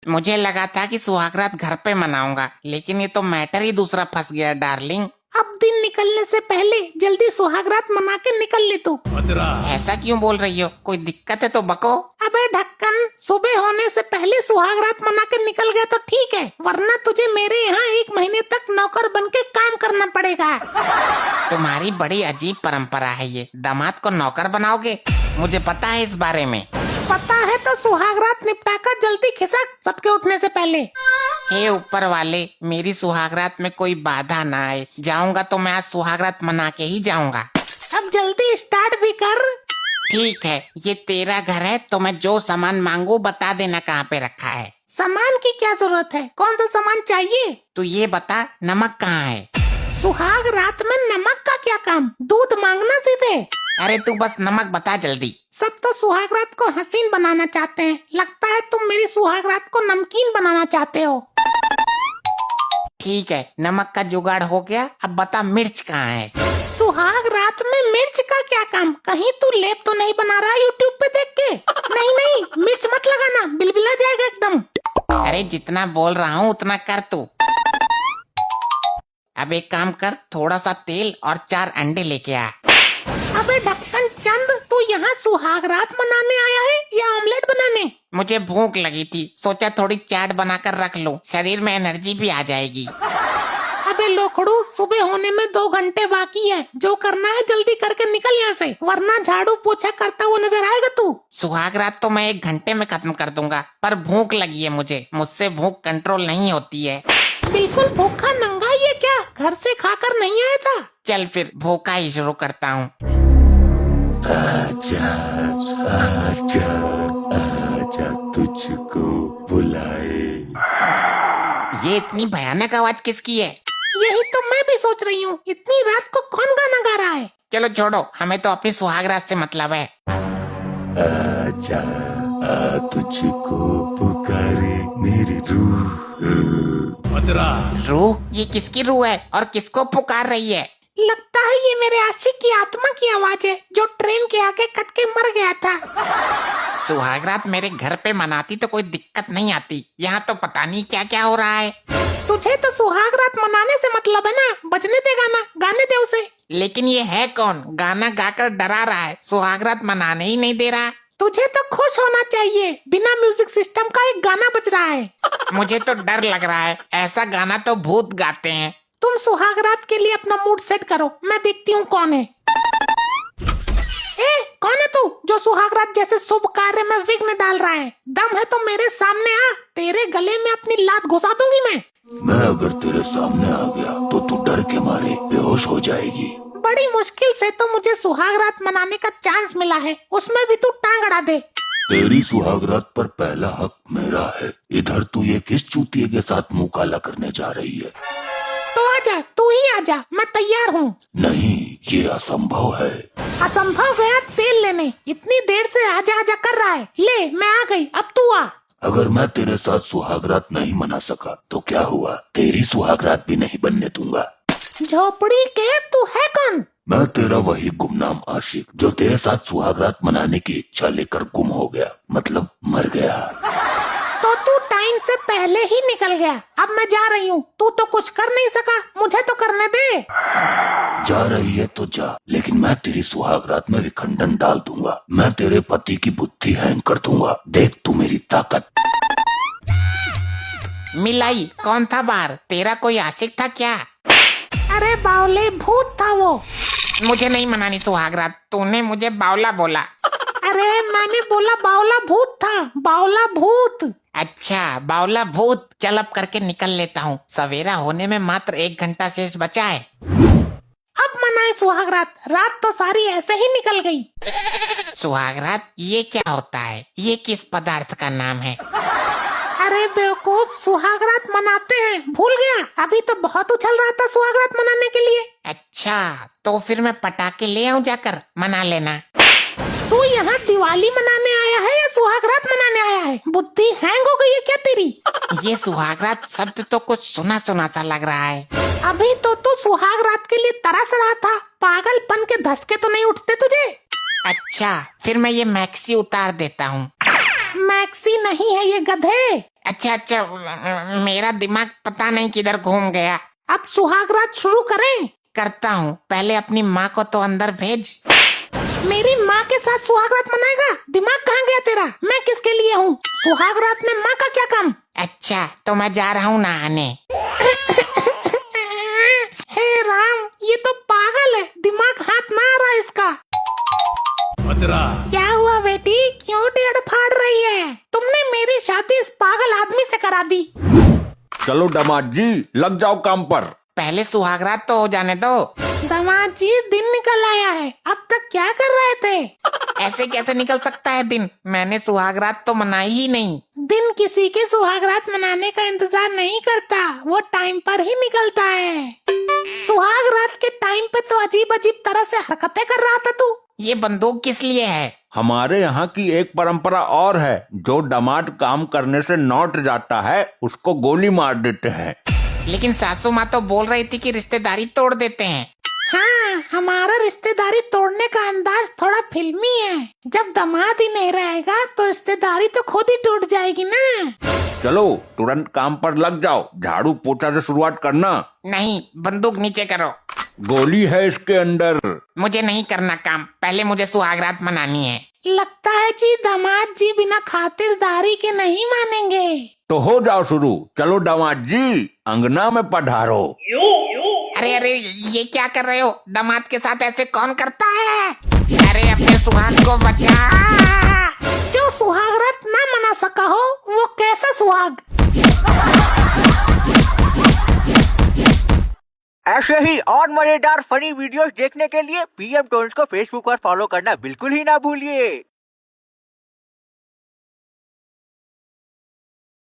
मुझे लगा था कि सुहागरात घर पे मनाऊंगा, लेकिन ये तो मैटर ही दूसरा फंस गया डार्लिंग। अब दिन निकलने से पहले जल्दी सुहागरात मना के निकल ले तू। ऐसा क्यों बोल रही हो? कोई दिक्कत है तो बको। अबे ढक्कन, सुबह होने से पहले सुहागरात मना के निकल गया तो ठीक है, वरना तुझे मेरे यहाँ 1 महीने तक नौकर बन के काम करना पड़ेगा। तुम्हारी बड़ी अजीब परंपरा है ये, दामाद को नौकर बनाओगे? मुझे पता है इस बारे में। पता है तो सुहागरात निपटाकर जल्दी खिसक, सबके उठने से पहले। हे ऊपर वाले, मेरी सुहागरात में कोई बाधा ना आए। जाऊंगा तो मैं आज सुहागरात मना के ही जाऊंगा। अब जल्दी स्टार्ट भी कर। ठीक है, ये तेरा घर है तो मैं जो सामान मांगू बता देना कहाँ पे रखा है। सामान की क्या जरूरत है? कौन सा सामान चाहिए? तू ये बता, नमक कहाँ है? सुहाग रात में नमक का क्या काम? दूध मांगना सीधे। अरे तू बस नमक बता जल्दी। सब तो सुहाग रात को हसीन बनाना चाहते हैं, लगता है तुम मेरी सुहाग रात को नमकीन बनाना चाहते हो। ठीक है, नमक का जुगाड़ हो गया, अब बता मिर्च कहाँ है? सुहाग रात में मिर्च का क्या काम? कहीं तू लेप तो नहीं बना रहा यूट्यूब पे देख के? नहीं नहीं, मिर्च मत लगाना, बिलबिला जाएगा एकदम। अरे जितना बोल रहा हूँ उतना कर तू। अब एक काम कर, थोड़ा सा तेल और 4 अंडे लेके आ। अबे ढक्कन चंद, तू यहाँ सुहाग रात मनाने आया है या ऑमलेट बनाने? मुझे भूख लगी थी, सोचा थोड़ी चाट बनाकर रख लूं, शरीर में एनर्जी भी आ जाएगी। अबे लोखड़ू, सुबह होने में 2 घंटे बाकी है, जो करना है जल्दी करके निकल यहाँ से, वरना झाड़ू पोछा करता हुआ नजर आएगा तू। सुहागरात तो मैं 1 घंटे में खत्म कर दूंगा, पर भूख लगी है मुझे, मुझसे भूख कंट्रोल नहीं होती है। बिल्कुल भूखा नंगा ही है क्या? घर से खाकर नहीं आया था? चल फिर भूखा ही शुरू करता हूँ। आजा आजा आजा तुझको बुलाए। ये इतनी भयानक आवाज किसकी है? यही तो मैं भी सोच रही हूँ, इतनी रात को कौन गाना गा रहा है? चलो छोड़ो, हमें तो अपनी सुहागरात से मतलब है। आजा आ तुझको पुकारे मेरी रूह। रूह? ये किसकी रूह है और किसको पुकार रही है? लगता है ये मेरे आशिक की आत्मा की आवाज है, जो ट्रेन के आगे कट के मर गया था। सुहागरात मेरे घर पे मनाती तो कोई दिक्कत नहीं आती, यहाँ तो पता नहीं क्या क्या हो रहा है। तुझे तो सुहाग रात मनाने से मतलब है ना, बजने दे गाना, गाने दे उसे। लेकिन ये है कौन, गाना गाकर डरा रहा है, सुहागरात मनाने ही नहीं दे रहा। तुझे तो खुश होना चाहिए, बिना म्यूजिक सिस्टम का एक गाना बज रहा है। मुझे तो डर लग रहा है, ऐसा गाना तो भूत गाते हैं। तुम सुहाग रात के लिए अपना मूड सेट करो, मैं देखती हूँ कौन है। कौन है तू जो सुहाग रात जैसे शुभ कार्य में विघ्न डाल रहा है? दम है तो मेरे सामने आ, तेरे गले में अपनी लात घुसा दूंगी मैं अगर तेरे सामने आ गया तो तू डर के मारे बेहोश हो जाएगी। बड़ी मुश्किल से तो मुझे सुहाग रात मनाने का चांस मिला है, उसमें भी तू टांग अड़ा दे। तेरी सुहागरात पर पहला हक मेरा है। इधर तू ये किस चूतिए के साथ मुंह काला करने जा रही है? तो आजा, तू ही आजा, मैं तैयार हूँ। नहीं, ये असंभव है। असंभव गया तेल लेने, इतनी देर से आजा आजा कर रहा है। ले, मैं आ गई, अब तू आ। अगर मैं तेरे साथ सुहागरात नहीं मना सका तो क्या हुआ, तेरी सुहागरात भी नहीं बनने दूंगा। झोपड़ी के तू है कौन? मैं तेरा वही गुमनाम आशिक जो तेरे साथ सुहागरात मनाने की इच्छा लेकर गुम हो गया, मतलब मर गया। तो तू टाइम से पहले ही निकल गया, अब मैं जा रही हूँ। तू तो कुछ कर नहीं सका, मुझे तो करने दे। जा रही है तो जा, लेकिन मैं तेरी सुहागरात में विखंडन डाल दूंगा। मैं तेरे पति की बुद्धि हैंग कर दूंगा, देख तू मेरी ताकत। मिलाई, कौन था बाहर? तेरा कोई आशिक था क्या? अरे बावले, भूत था वो। मुझे नहीं मनानी सुहागरात, तूने मुझे बावला बोला। अरे मैंने बोला बावला भूत था, बावला भूत। अच्छा, बावला भूत। चल अब करके निकल लेता हूँ, सवेरा होने में मात्र 1 घंटा शेष बचा है। अब मनाए सुहागरात, रात तो सारी ऐसे ही निकल गई। सुहागरात ये क्या होता है? ये किस पदार्थ का नाम है? अरे बेवकूफ, सुहागरात मनाते हैं, भूल गया? अभी तो बहुत उछल रहा था सुहागरात मनाने के लिए। अच्छा, तो फिर मैं पटाखे ले आऊं जाकर, मना लेना। तू यहाँ दिवाली मनाने आया है या सुहागरात मनाने आया है? बुद्धि हैंग हो गई है क्या तेरी? ये सुहागरात शब्द तो कुछ सुना सुना सा लग रहा है। अभी तो तू सुहागरात के लिए तरस रहा था, पागलपन के धसके तो नहीं उठते तुझे? अच्छा, फिर मैं ये मैक्सी उतार देता हूँ। मैक्सी नहीं है ये गधे, अच्छा अच्छा, मेरा दिमाग पता नहीं किधर घूम गया। अब सुहाग रात शुरू करें। करता हूँ, पहले अपनी माँ को तो अंदर भेज। मेरी माँ के साथ सुहाग रात मनाएगा? दिमाग कहाँ गया तेरा? मैं किसके लिए हूँ? सुहाग रात में माँ का क्या काम? अच्छा तो मैं जा रहा हूँ नहाने। हे राम, ये तो पागल है, दिमाग हाथ ना आ रहा इसका। क्या हुआ बेटी, क्यों टेढ़ फाड़ रही है? तुमने मेरी शादी इस पागल आदमी से करा दी। चलो दामाद जी, लग जाओ काम पर। पहले सुहागरात तो हो जाने दो। दामाद जी, दिन निकल आया है, अब तक क्या कर रहे थे? ऐसे कैसे निकल सकता है दिन? मैंने सुहागरात तो मनाई ही नहीं। दिन किसी के सुहागरात मनाने का इंतजार नहीं करता, वो टाइम पर ही निकलता है। सुहाग रात के टाइम पे तो अजीब अजीब तरह से हरकतें कर रहा था तू। ये बंदूक किस लिए है? हमारे यहाँ की एक परंपरा और है, जो दामाद काम करने से लौट जाता है उसको गोली मार देते हैं। लेकिन सासू माँ तो बोल रही थी कि रिश्तेदारी तोड़ देते हैं। हाँ, हमारा रिश्तेदारी तोड़ने का अंदाज थोड़ा फिल्मी है। जब दामाद ही नहीं रहेगा तो रिश्तेदारी तो खुद ही टूट जाएगी ना। चलो तुरंत काम पर लग जाओ, झाड़ू पोछा से शुरुआत करना। नहीं, बंदूक नीचे करो। गोली है इसके अंदर। मुझे नहीं करना काम, पहले मुझे सुहागरात मनानी है। लगता है जी दामाद जी बिना खातिरदारी के नहीं मानेंगे। तो हो जाओ शुरू। चलो दामाद जी, अंगना में पधारो। अरे अरे, ये क्या कर रहे हो? दामाद के साथ ऐसे कौन करता है? अरे अपने सुहाग को बचा। जो सुहागरात ना मना सका हो, वो कैसा सुहाग? ऐसे ही और मजेदार फनी वीडियोस देखने के लिए पीएम टोन्स को फेसबुक पर फॉलो करना बिल्कुल ही ना भूलिए।